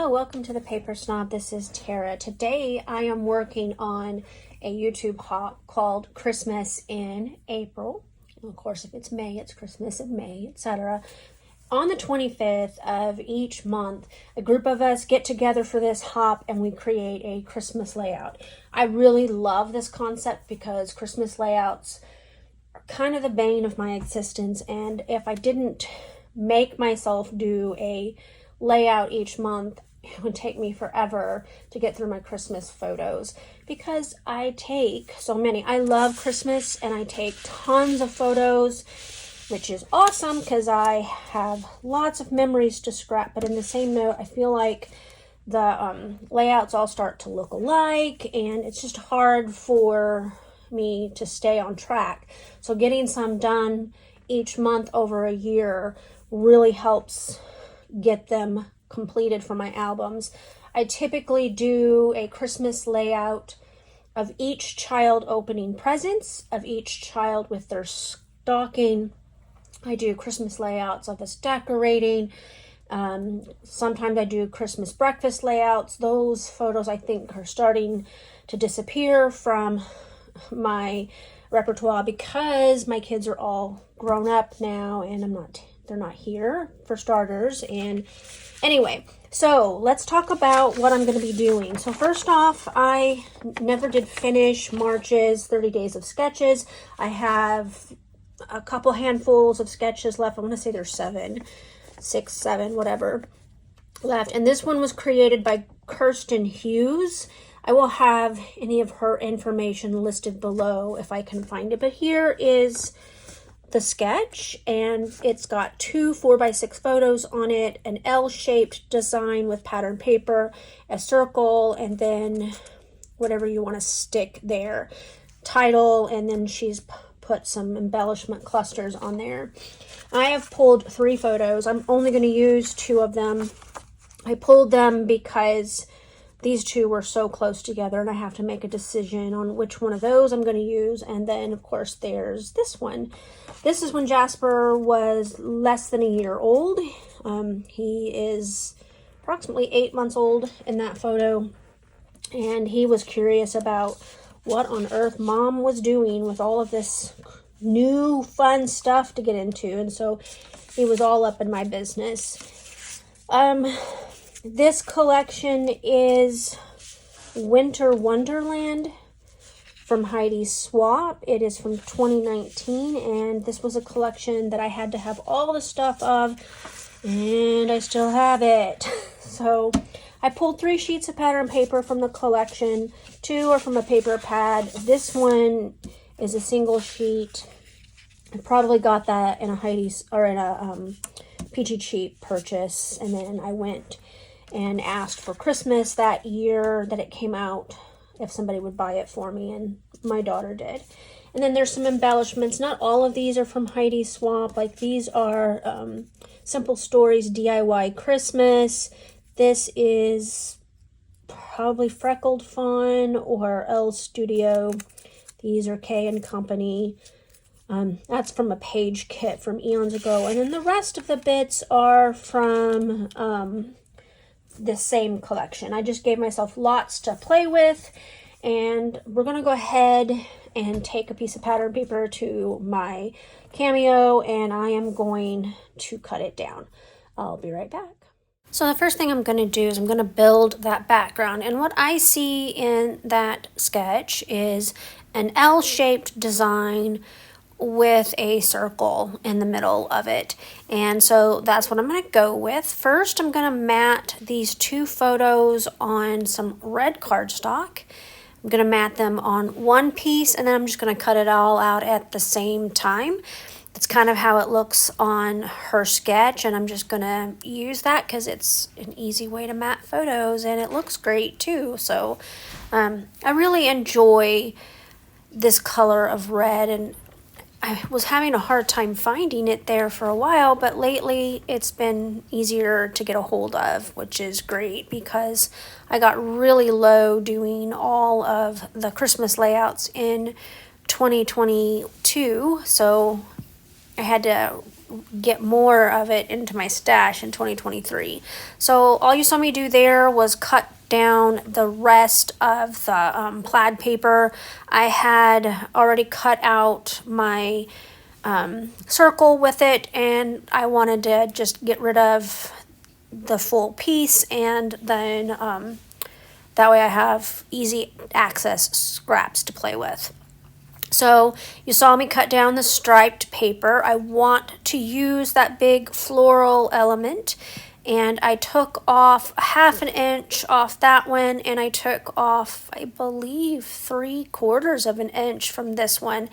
Hello, welcome to the Paper Snob. This is Tara. Today I am working on a YouTube hop called Christmas in April. Of course, if it's May, it's Christmas in May, etc. On the 25th of each month, a group of us get together for this hop and we create a Christmas layout. I really love this concept because Christmas layouts are kind of the bane of my existence, and if I didn't make myself do a layout each month, it would take me forever to get through my Christmas photos because I take so many. I love Christmas and I take tons of photos, which is awesome because I have lots of memories to scrap. But in the same note, I feel like the layouts all start to look alike and it's just hard for me to stay on track. So getting some done each month over a year really helps get them completed for my albums. I typically do a Christmas layout of each child opening presents, of each child with their stocking. I do Christmas layouts of us decorating. Sometimes I do Christmas breakfast layouts. Those photos I think are starting to disappear from my repertoire because my kids are all grown up now and they're not here for starters. And anyway, so let's talk about what I'm going to be doing. So first off, I never did finish March's 30 Days of Sketches. I have a couple handfuls of sketches left. I want to say there's 6, 7, whatever left. And this one was created by Kirsten Hughes. I will have any of her information listed below if I can find it. But here is the sketch, and it's got 2 4x6 photos on it, an L-shaped design with pattern paper, a circle, and then whatever you want to stick there, title, and then she's put some embellishment clusters on there. I have pulled 3 photos. I'm only going to use 2 of them. I pulled them because these 2 were so close together and I have to make a decision on which one of those I'm going to use. And then of course there's this one. This is when Jasper was less than a year old. He is approximately 8 months old in that photo, and he was curious about what on earth mom was doing with all of this new fun stuff to get into, and so he was all up in my business. This collection is Winter Wonderland from Heidi Swap. It is from 2019, and this was a collection that I had to have all the stuff of, and I still have it. So I pulled 3 sheets of pattern paper from the collection. 2 are from a paper pad. This one is a single sheet. I probably got that in a Peachy Cheap purchase, and then I went and asked for Christmas that year that it came out if somebody would buy it for me, and my daughter did. And then there's some embellishments. Not all of these are from Heidi Swap. Like these are Simple Stories DIY Christmas. This is probably Freckled Fawn or L Studio. These are K and Company. That's from a page kit from eons ago. And then the rest of the bits are from the same collection. I just gave myself lots to play with, and we're going to go ahead and take a piece of pattern paper to my Cameo, and I am going to cut it down. I'll be right back. So the first thing I'm going to do is I'm going to build that background, and what I see in that sketch is an L-shaped design with a circle in the middle of it, and so that's what I'm going to go with. First, I'm going to mat these 2 photos on some red cardstock. I'm going to mat them on one piece, and then I'm just going to cut it all out at the same time. That's kind of how it looks on her sketch, and I'm just going to use that because it's an easy way to mat photos, and it looks great too. So I really enjoy this color of red, and I was having a hard time finding it there for a while, but lately it's been easier to get a hold of, which is great because I got really low doing all of the Christmas layouts in 2022, so I had to get more of it into my stash in 2023. So all you saw me do there was cut down the rest of the plaid paper. I had already cut out my circle with it, and I wanted to just get rid of the full piece, and then that way I have easy access scraps to play with. So you saw me cut down the striped paper. I want to use that big floral element, and I took off 1/2 inch off that one, and I took off, I believe, 3/4 of an inch from this one.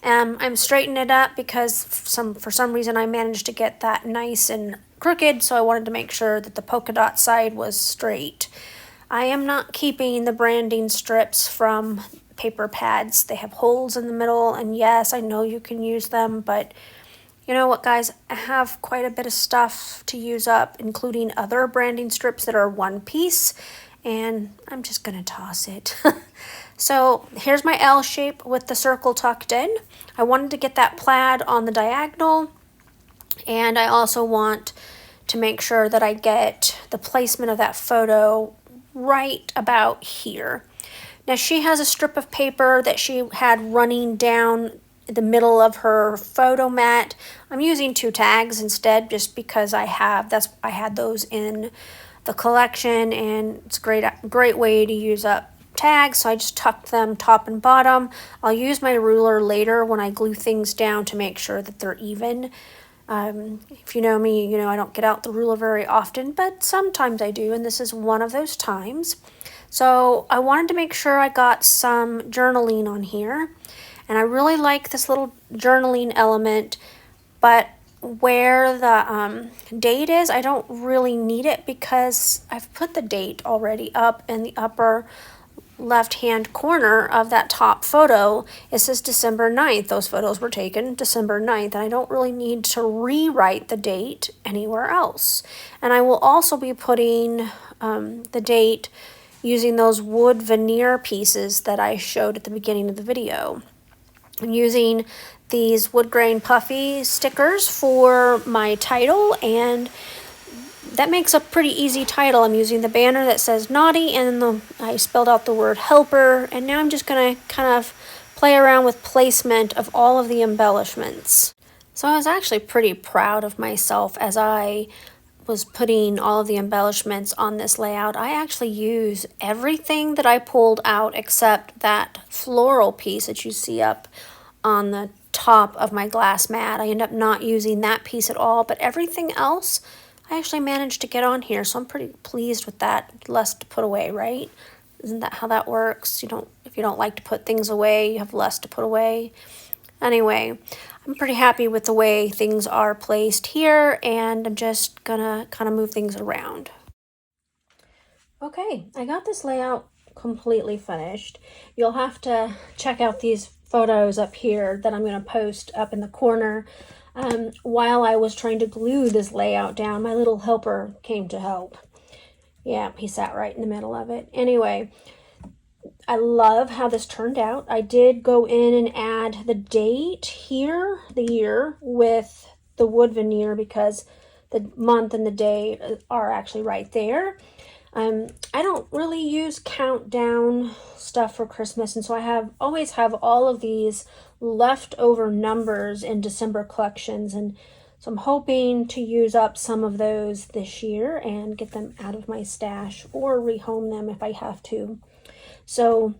I'm straightening it up because for some reason I managed to get that nice and crooked, so I wanted to make sure that the polka dot side was straight. I am not keeping the branding strips from paper pads. They have holes in the middle, and yes, I know you can use them, but you know what, guys? I have quite a bit of stuff to use up, including other branding strips that are one piece, and I'm just gonna toss it. So here's my L shape with the circle tucked in. I wanted to get that plaid on the diagonal, and I also want to make sure that I get the placement of that photo right about here. Now she has a strip of paper that she had running down the middle of her photo mat. I'm using 2 tags instead, just because I had those in the collection, and it's a great way to use up tags. So I just tucked them top and bottom. I'll use my ruler later when I glue things down to make sure that they're even. If you know me, you know I don't get out the ruler very often, but sometimes I do, and this is one of those times. So I wanted to make sure I got some journaling on here, and I really like this little journaling element, but where the date is, I don't really need it because I've put the date already up in the upper left-hand corner of that top photo. It says December 9th. Those photos were taken December 9th, and I don't really need to rewrite the date anywhere else. And I will also be putting the date using those wood veneer pieces that I showed at the beginning of the video. I'm using these wood grain puffy stickers for my title, and that makes a pretty easy title. I'm using the banner that says naughty, and I spelled out the word helper, and now I'm just going to kind of play around with placement of all of the embellishments. So I was actually pretty proud of myself as I was putting all of the embellishments on this layout. I actually use everything that I pulled out except that floral piece that you see up on the top of my glass mat. I end up not using that piece at all, but everything else I actually managed to get on here, so I'm pretty pleased with that. Less to put away, right? Isn't that how that works? If you don't like to put things away, you have less to put away. Anyway, I'm pretty happy with the way things are placed here, and I'm just gonna kind of move things around. Okay, I got this layout completely finished. You'll have to check out these photos up here that I'm gonna post up in the corner. While I was trying to glue this layout down, my little helper came to help. Yeah, he sat right in the middle of it. Anyway, I love how this turned out. I did go in and add the date here, the year, with the wood veneer because the month and the day are actually right there. I don't really use countdown stuff for Christmas, and so I always have all of these leftover numbers in December collections, and so I'm hoping to use up some of those this year and get them out of my stash or rehome them if I have to. So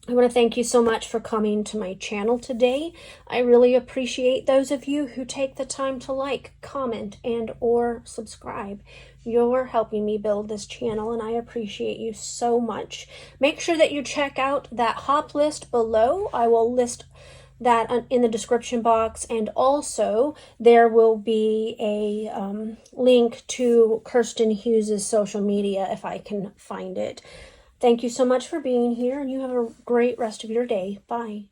I want to thank you so much for coming to my channel today. I really appreciate those of you who take the time to like, comment, and or subscribe. You're helping me build this channel, and I appreciate you so much. Make sure that you check out that hop list below. I will list that in the description box, and also there will be a link to Kirsten Hughes's social media if I can find it. Thank you so much for being here, and you have a great rest of your day. Bye.